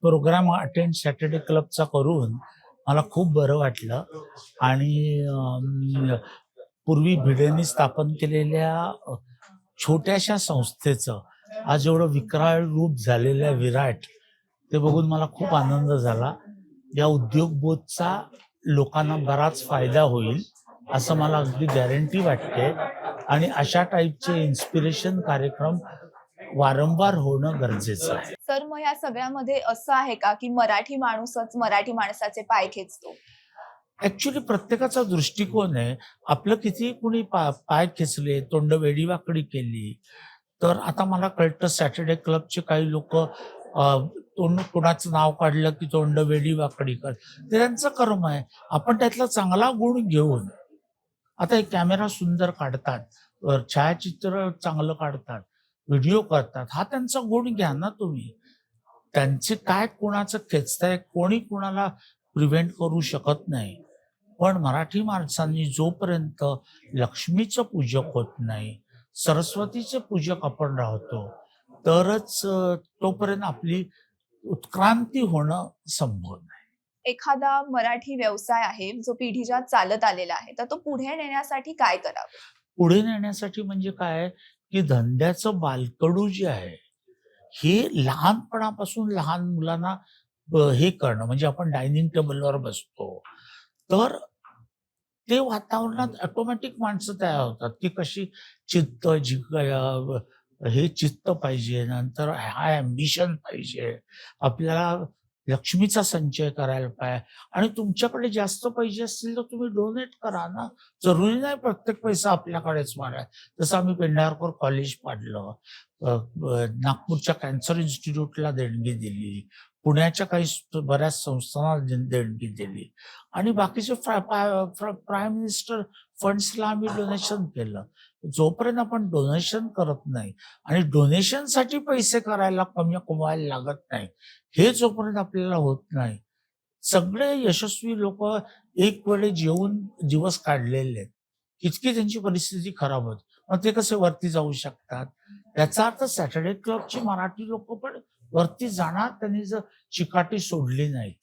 Programme attend Saturday क्लबचा करून मला खूप बरं वाटलं. आणि पूर्वी भिडेंनी स्थापन केलेल्या छोट्याशा संस्थेचं आज एवढं विकराळ रूप झालेलं विराट, ते बघून मला खूप आनंद झाला. या उद्योग बोधचा लोकांना बराच फायदा होईल असं मला अगदी गॅरंटी वाटते. आणि अशा टाईपचे इन्स्पिरेशन कार्यक्रम वारंवार होणं गरजेचं आहे. सर, मग या सगळ्यामध्ये असं आहे का, की मराठी माणूसच मराठी माणसाचे पाय खेचतो? ऍक्च्युली प्रत्येकाचा दृष्टिकोन आहे. आपलं किती कुणी पाय खेचले, तोंड वेडीवाकडी केली, तर आता मला कळतं सॅटर्डे क्लबचे काही लोक तोंड कोणाचं नाव काढलं की तोंड वेडीवाकडी कर, ते त्यांचं कर्म आहे. आपण त्यातला चांगला गुण घेऊन, आता एक कॅमेरा सुंदर काढतात, छायाचित्र चांगलं काढतात, व्हिडिओ करतात, हा त्यांचा गुण घ्या ना तुम्ही. त्यांचे काय कोणाचं खेचताय, कोणी कोणाला प्रिव्हेंट करू शकत नाही. पण मराठी माणसांनी जोपर्यंत लक्ष्मीचं पूजक होत नाही, सरस्वतीचे पूजक आपण राहतो, तरच तोपर्यंत आपली उत्क्रांती होणं संभव नाही. एखादा मराठी व्यवसाय आहे, जो पिढीजात चालत आलेला आहे, तर तो पुढे नेण्यासाठी काय करावं? पुढे नेण्यासाठी म्हणजे काय, की धंद्याचं बालकडू जे आहे, हे लहानपणापासून लहान मुलांना हे करणं, म्हणजे आपण डायनिंग टेबलवर बसतो, तर ते वातावरणात ऑटोमॅटिक माणसं तयार होतात, की कशी चित्त हे चित्त पाहिजे, नंतर हा ॲम्बिशन पाहिजे, आपल्याला लक्ष्मीचा संचय करायला पाहिजे. आणि तुमच्याकडे जास्त पैसे असतील तर तुम्ही डोनेट करा ना. जरुरी नाही प्रत्येक पैसा आपल्याकडेच मारायचा. जसं आम्ही पेंढारकर कॉलेज पाडलं, नागपूरच्या कॅन्सर इन्स्टिट्यूटला देणगी दिली, पुण्याच्या काही बऱ्याच संस्थांना देणगी दिली, आणि बाकीचे प्राईम मिनिस्टर फंड्सला आम्ही डोनेशन केलं. जोपर्यंत आपण डोनेशन करत नाही आणि डोनेशनसाठी पैसे करायला कमवायला लागत नाही, हे जोपर्यंत आपल्याला होत नाही, सगळे यशस्वी लोक एक वेळे जेवून दिवस काढलेले आहेत, इतकी त्यांची परिस्थिती खराब होती, मग ते कसे वरती जाऊ शकतात? याचा अर्थ सॅटर्डे क्लबची मराठी लोक पण वरती जाणार, त्यांनी जर चिकाटी सोडली नाही.